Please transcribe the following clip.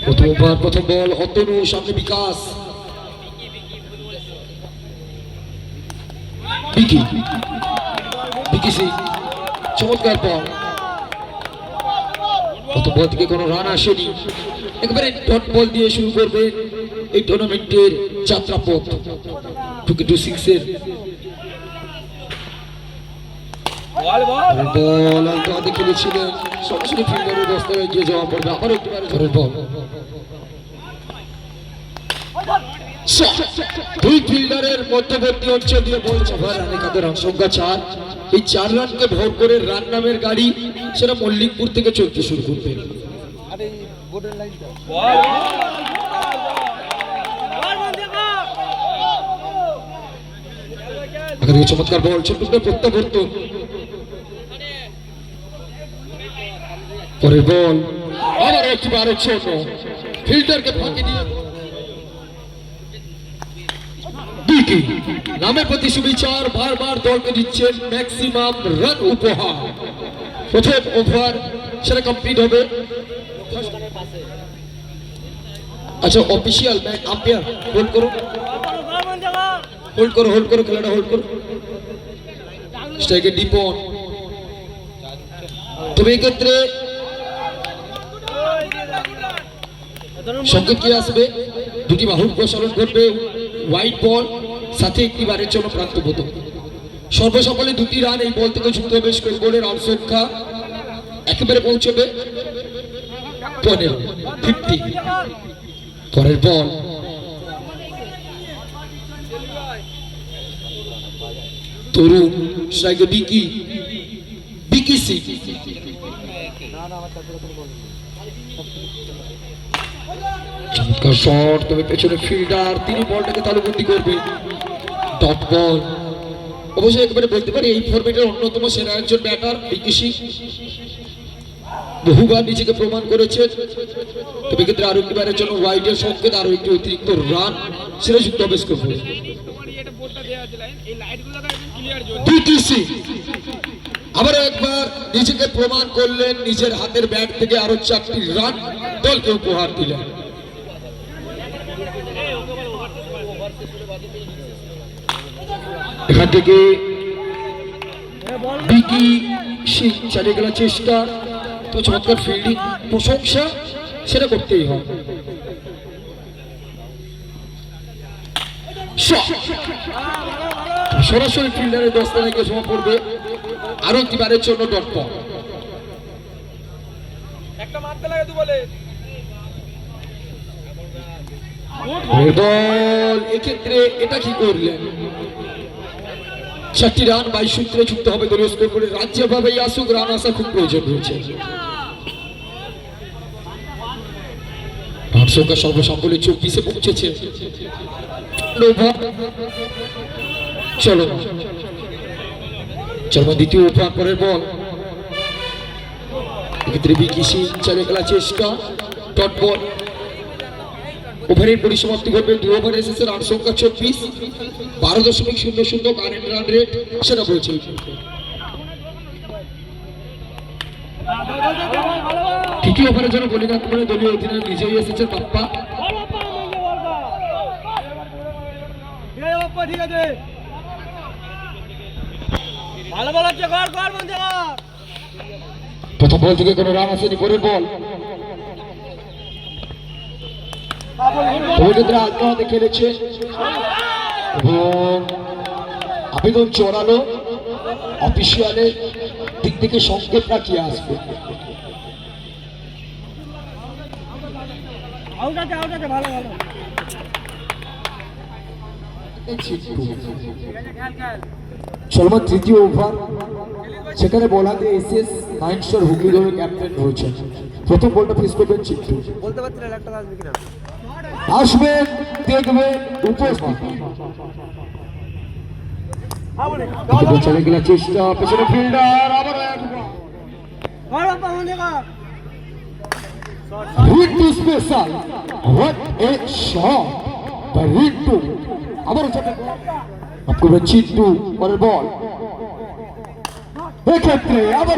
প্রথম বল অতনু, সামনে বিকাশ, বিকি সিং, চমৎকার বল। প্রথম বল থেকে কোনো রান আসেনি, একেবারে ডট বল দিয়ে শুরু করবে এই টুর্নামেন্টের যাত্রাপথ। 2-6 এর বল আলতো খেলেছিলেন, সরাসরি ফিল্ডারের রাস্তায় এগিয়ে যাওয়া পড়বে। আবার একটু ঝড়ের বল, দুই ফিল্ডারের মধ্যবর্তী অঞ্চল দিয়ে বলছে রান সংখ্যা 4। এই 4 রানকে ভর করে রান নামের গাড়ি সেটা মল্লিকপুর থেকে চলতে শুরু করবে। চমৎকার বল, ছোট্ট প্রত্যাবর্তন। পরের বল আবার একবারে ছোট, ফিল্ডারকে ফাঁকি দিয়ে নামের প্রতি সুবিচার বারবার দলকে দিচ্ছেন ম্যাক্সিমাম রান উপহার। প্রথম ওভার সেটা কমপ্লিট হবে। আচ্ছা, অফিসিয়াল আম্পায়ার হোল্ড করো, খেলাটা হোল্ড করো। স্ট্রাইকে ডিপন, তবে এক্ষেত্রে সংকেত কি আসবে? দুটি বাহুর প্রসারণ করবে, হোয়াইট বল সাথে একটি বারের জন্য প্রান্তবোধ। সর্বসকলে 2টি রান এই বল থেকে যুক্ত হবে। গোলের রান সংখ্যা একেবারে পৌঁছবে 50। পরের বল তরুণ, স্ট্রাইকে বিকি সিং। চমৎকার শট, তবে পেছনে ফিল্ডার, তিনি বলটাকে তালুবন্দি করবে। ডট বল, অবশ্যই একেবারে বলতে পারি এই ফরম্যাটের অন্যতম সেরা একজন ব্যাটার বিকি সিং। বহুবার নিজেকে প্রমাণ করেছে। তবে ক্ষেত্রে আরো একবারের জন্য ওয়াইডের সংকেত, আরো একটি অতিরিক্ত রান সেটা যুক্ত হবে। আবার একবার নিজেকে প্রমাণ করলেন, নিজের হাতের ব্যাট থেকে আরো 4টি রান দলকে উপহার দিলেন। এখান থেকে বিকি সিং চালিয়ে গেলার চেষ্টা, তো চমৎকার ফিল্ডিং, প্রশংসা সেটা করতেই হবে। সরাসরি ফিল্ডারের দস্তানে সময় পড়বে। আরো একটি বারের জন্য ডট বল। এক্ষেত্রে এটা কি করলেন? 4টি রান 22 সূত্রে যুক্ত হবে দলীয় স্কোর করে। রাজ্যভাবে আসুক, রান আসা খুব প্রয়োজন রয়েছে। রান সংখ্যা সর্বসাম্বলে 24-এ পৌঁছেছে। চলো দ্বিতীয় ওভার, পরের বল। এক্ষেত্রে বিকি সিং চালিয়ে খেলার চেষ্টা, ডট বল। ওভারের পরিসমাপ্তি করবে 2 ওভারে শেষে। রান সংখ্যা 24, 12.00 কারেন্ট রান রেট সেটা বলছে। তৃতীয় ওভারের জন্য বোলিং আক্রমণে দলীয় অধিনায়ক নিজেই এসেছেন বাপ্পা। প্রথম বল থেকে কোনো রান আসেনি। পরের বল আলতো খেলেছে এবং আবেদন চড়ালো। অফিসিয়ালের দিক থেকে সংকেতটা কি আসবে? চলমান তৃতীয় ওভার, সেখানে বলা যে এসএস 9 স্টার হুগলি দলের ক্যাপ্টেন রয়েছেন। প্রথম বলটা ফেস করবেন চিত্তু, আসবেন, দেখবেন, চলে গেলে চেষ্টা, পেছনে ফিল্ডার, আবার Rintu special, what a shot by Rintu. আবারও চিত্তু, পরের বল, এক্ষেত্রে আবার